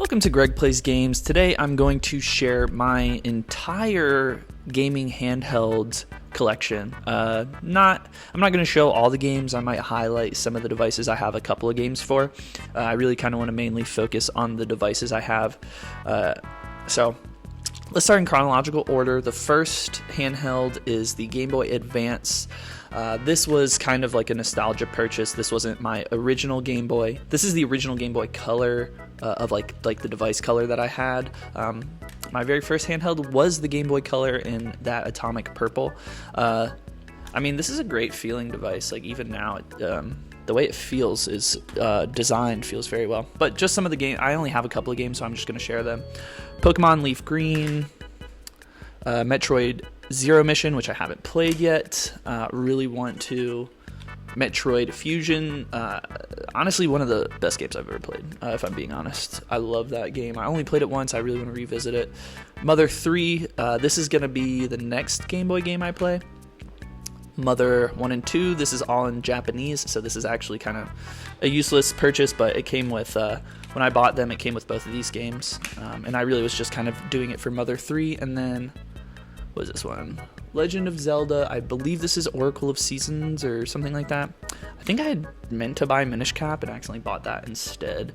Welcome to Greg Plays Games. Today I'm going to share my entire gaming handheld collection. I'm not going to show all the games. I might highlight some of the devices I have a couple of games for. I really kind of want to mainly focus on the devices I have. So let's start in chronological order. The first handheld is the Game Boy Advance. This was kind of like a nostalgia purchase. This wasn't my original Game Boy. This is the original Game Boy Color of like the device color that I had. My very first handheld was the Game Boy Color in that atomic purple. I mean, this is a great feeling device. Like even now, the way it feels is designed feels very well. But just some of the games, I only have a couple of games, so I'm just going to share them. Pokemon Leaf Green, Metroid Zero Mission, which I haven't played yet. Really want to. Metroid Fusion, honestly one of the best games I've ever played, if I'm being honest. I love that game. I only played it once. I really want to revisit it. Mother 3, this is going to be the next Game Boy game I play. Mother 1 and 2, this is all in Japanese, so this is actually kind of a useless purchase, but it came with, when I bought them, it came with both of these games, and I really was just kind of doing it for Mother 3, and then, what is this one? Legend of Zelda, I believe this is Oracle of Seasons or something like that. I think I had meant to buy Minish Cap and accidentally bought that instead.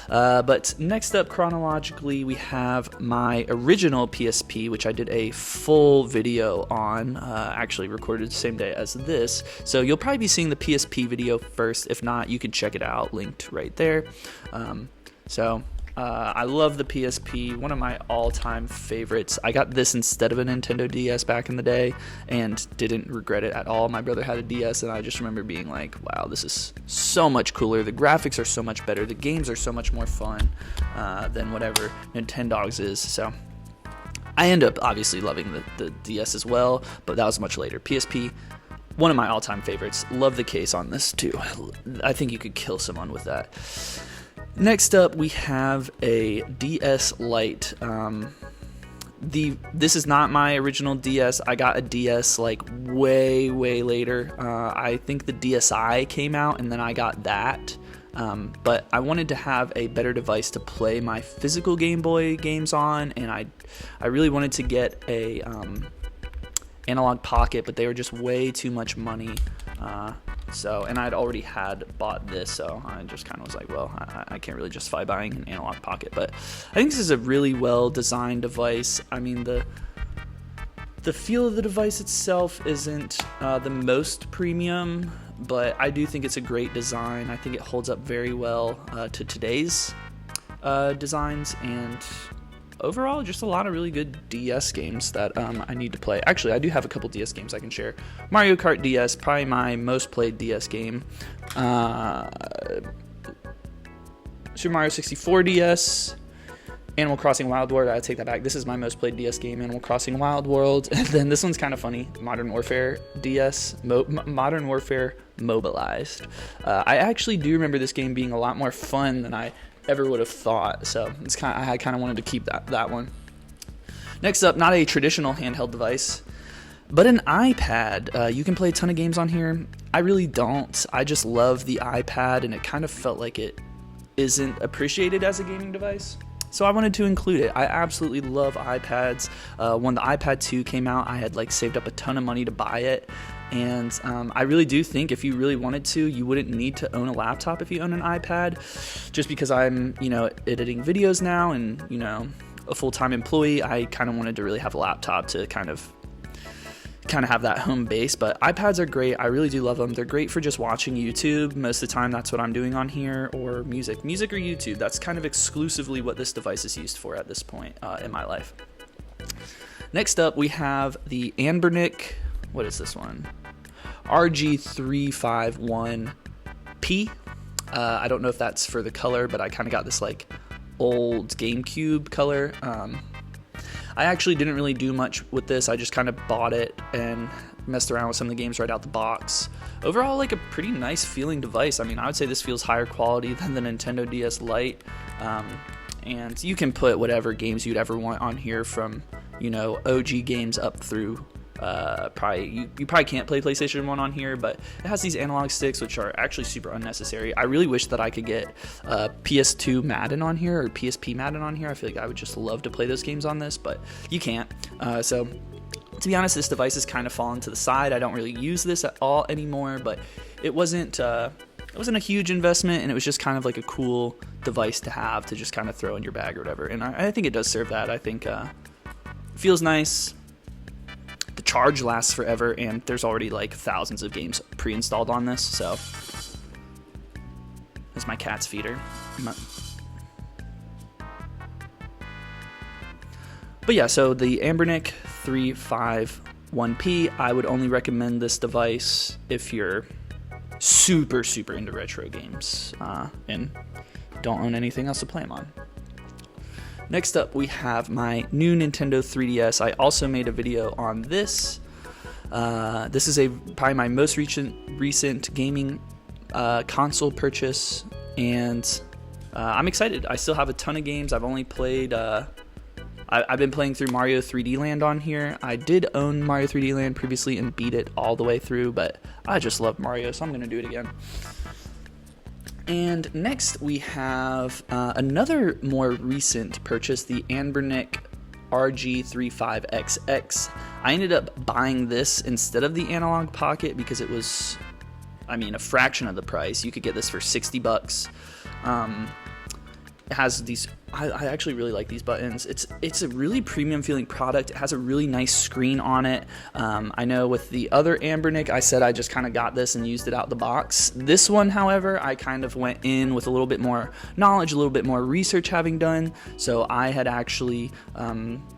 But next up chronologically, we have my original PSP, which I did a full video on, actually recorded the same day as this. So you'll probably be seeing the PSP video first. If not, you can check it out, linked right there. I love the PSP, one of my all-time favorites. I got this instead of a Nintendo DS back in the day and didn't regret it at all. My brother had a DS and I just remember being like, wow, this is so much cooler. The graphics are so much better. The games are so much more fun than whatever Nintendogs is. So I end up obviously loving the DS as well, but that was much later. PSP, one of my all-time favorites. Love the case on this too. I think you could kill someone with that. Next up, we have a DS Lite. This is not my original DS. I got a DS like way later. I think the DSi came out and then I got that. But I wanted to have a better device to play my physical Game Boy games on, and I really wanted to get a analog pocket, but they were just way too much money. And I'd already had bought this, so I just kind of was like, well, I can't really justify buying an analog pocket. But I think this is a really well-designed device. I mean, the feel of the device itself isn't the most premium, but I do think it's a great design. I think it holds up very well to today's designs, and overall, just a lot of really good DS games that I need to play. Actually, I do have a couple DS games I can share. Mario Kart DS, probably my most played DS game. Super Mario 64 DS. Animal Crossing Wild World, I take that back. This is my most played DS game, Animal Crossing Wild World. And then this one's kind of funny, Modern Warfare DS, Modern Warfare Mobilized. I actually do remember this game being a lot more fun than I ever would have thought, so I kind of wanted to keep that one. Next up, not a traditional handheld device, but an iPad. You can play a ton of games on here. I really don't. I just love the iPad, and it kind of felt like it isn't appreciated as a gaming device, so I wanted to include it. I absolutely love iPads. When the iPad 2 came out, I had saved up a ton of money to buy it. And I really do think if you really wanted to, you wouldn't need to own a laptop if you own an iPad. Just because I'm, editing videos now and, a full-time employee, I kind of wanted to really have a laptop to kind of have that home base. But iPads are great. I really do love them. They're great for just watching YouTube. Most of the time, that's what I'm doing on here, or music or YouTube. That's kind of exclusively what this device is used for at this point in my life. Next up, we have the Anbernic. What is this one? RG351P. I don't know if that's for the color, but I kind of got this old GameCube color. I actually didn't really do much with this. I just kind of bought it and messed around with some of the games right out the box. Overall, a pretty nice feeling device. I mean, I would say this feels higher quality than the Nintendo DS Lite. And you can put whatever games you'd ever want on here, from OG games up through You probably can't play PlayStation 1 on here, but it has these analog sticks, which are actually super unnecessary. I really wish that I could get PS2 Madden on here or PSP Madden on here. I feel like I would just love to play those games on this, but you can't. So to be honest, this device has kind of fallen to the side. I don't really use this at all anymore, but it wasn't a huge investment, and it was just kind of like a cool device to have to just kind of throw in your bag or whatever. And I think it does serve that. I think it feels nice. The charge lasts forever, and there's already like thousands of games pre-installed on this. So that's my cat's feeder. But yeah, so the Anbernic 351P, I would only recommend this device if you're super into retro games and don't own anything else to play them on. Next up, we have my new Nintendo 3DS. I also made a video on this. This is probably my most recent gaming console purchase, and I'm excited. I still have a ton of games. I've only played... I've been playing through Mario 3D Land on here. I did own Mario 3D Land previously and beat it all the way through, but I just love Mario, so I'm going to do it again. And next we have another more recent purchase, the Anbernic RG35XX. I ended up buying this instead of the Analog Pocket because it was, a fraction of the price. You could get this for $60. It has these... I actually really like these buttons. It's a really premium feeling product. It has a really nice screen on it. I know with the other Anbernic, I said I just kind of got this and used it out the box. This one, however, I kind of went in with a little bit more knowledge, a little bit more research having done. So I had actually,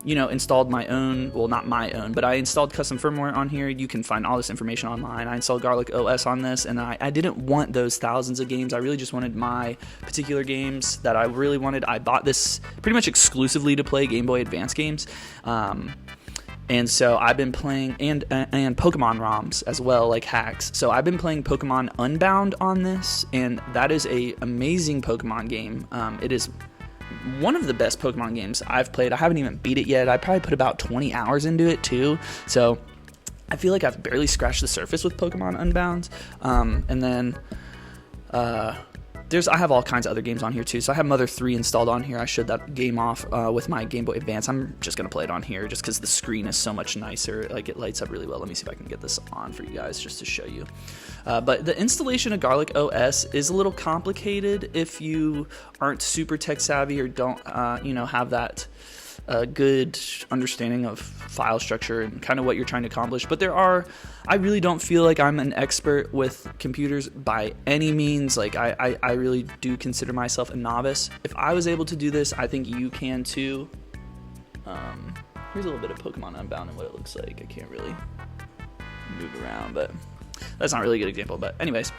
installed my own, well, not my own, but I installed custom firmware on here. You can find all this information online. I installed Garlic OS on this, and I didn't want those thousands of games. I really just wanted my particular games that I really wanted. I bought this pretty much exclusively to play Game Boy Advance games, and so I've been playing and Pokemon ROMs as well, like hacks. So I've been playing Pokemon Unbound on this, and that is a amazing Pokemon game. It is one of the best Pokemon games I've played. I haven't even beat it yet. I probably put about 20 hours into it too, so I feel like I've barely scratched the surface with Pokemon Unbound. And then I have all kinds of other games on here too. So I have Mother 3 installed on here. I showed that game off with my Game Boy Advance. I'm just going to play it on here just because the screen is so much nicer. Like, it lights up really well. Let me see if I can get this on for you guys just to show you. But the installation of Garlic OS is a little complicated if you aren't super tech savvy or don't, have that good understanding of file structure and kind of what you're trying to accomplish. But I really don't feel like I'm an expert with computers by any means. Like, I really do consider myself a novice. If I was able to do this, I think you can too. Here's a little bit of Pokemon Unbound and what it looks like. I can't really move around, but that's not really a good example. But anyways,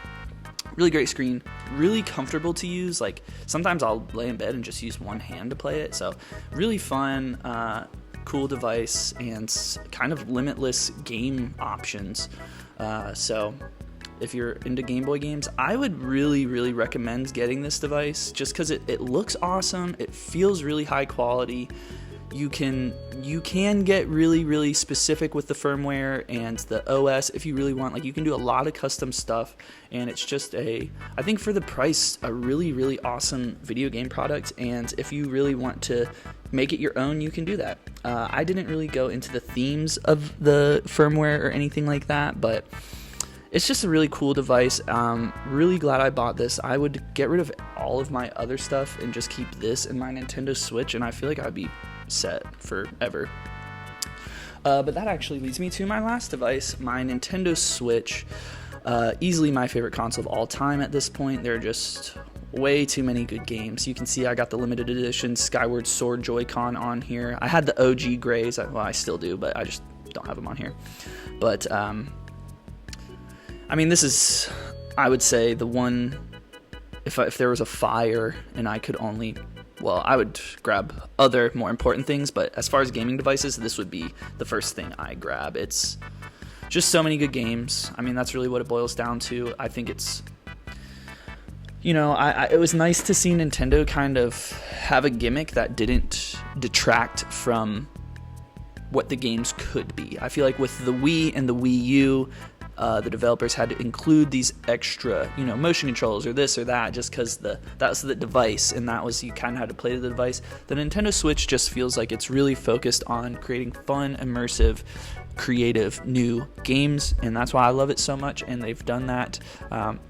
really great screen, really comfortable to use. Like, sometimes I'll lay in bed and just use one hand to play it. So really fun, cool device, and kind of limitless game options. So if you're into Game Boy games, I would really recommend getting this device just because it looks awesome. It feels really high quality. You can get really specific with the firmware and the OS if you really want. Like, you can do a lot of custom stuff, and it's just I think for the price, a really awesome video game product. And if you really want to make it your own, you can do that. I didn't really go into the themes of the firmware or anything like that, but it's just a really cool device. Really glad I bought this. I would get rid of all of my other stuff and just keep this in my Nintendo Switch, and I feel like I'd be set forever. But that actually leads me to my last device, my Nintendo Switch. Easily my favorite console of all time at this point. There are just way too many good games. You can see I got the limited edition Skyward Sword Joy-Con on here. I had the OG grays. I still do, but I just don't have them on here. But this is, I would say, the one, if there was a fire and I could only, I would grab other more important things, but as far as gaming devices, this would be the first thing I grab. It's just so many good games. That's really what it boils down to. I think it's, it was nice to see Nintendo kind of have a gimmick that didn't detract from what the games could be. I feel like with the Wii and the Wii U, the developers had to include these extra, motion controls or this or that, just because that's the device, and that was, you kind of had to play the device. The Nintendo Switch just feels like it's really focused on creating fun, immersive, creative new games, and that's why I love it so much. And they've done that.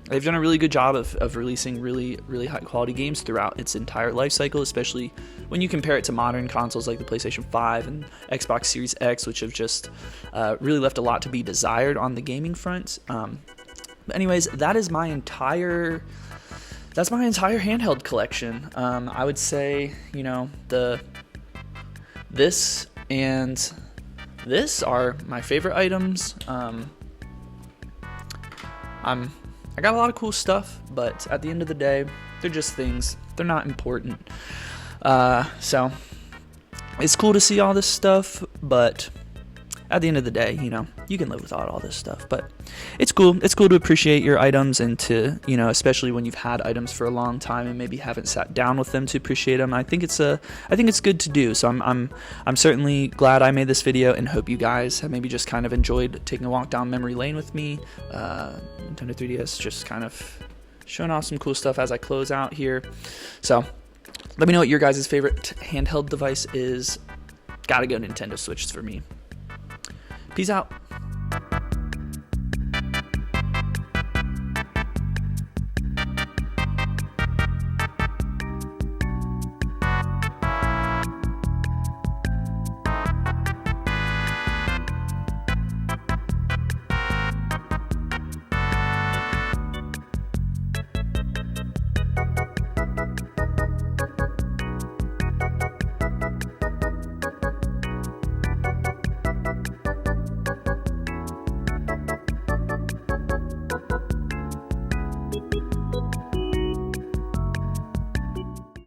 They've done a really good job of releasing really, really high quality games throughout its entire life cycle, especially when you compare it to modern consoles like the PlayStation 5 and Xbox Series X, which have just really left a lot to be desired on the gaming front. But anyways, that is my entire handheld collection. I would say, this and this are my favorite items. I got a lot of cool stuff, but at the end of the day, they're just things. They're not important. So it's cool to see all this stuff, but at the end of the day, you can live without all this stuff. But it's cool. It's cool to appreciate your items, and to, especially when you've had items for a long time and maybe haven't sat down with them to appreciate them. I think it's good to do. So I'm certainly glad I made this video, and hope you guys have maybe just kind of enjoyed taking a walk down memory lane with me. Nintendo 3DS, just kind of showing off some cool stuff as I close out here. So let me know what your guys' favorite handheld device is. Gotta go Nintendo Switch for me. Peace out.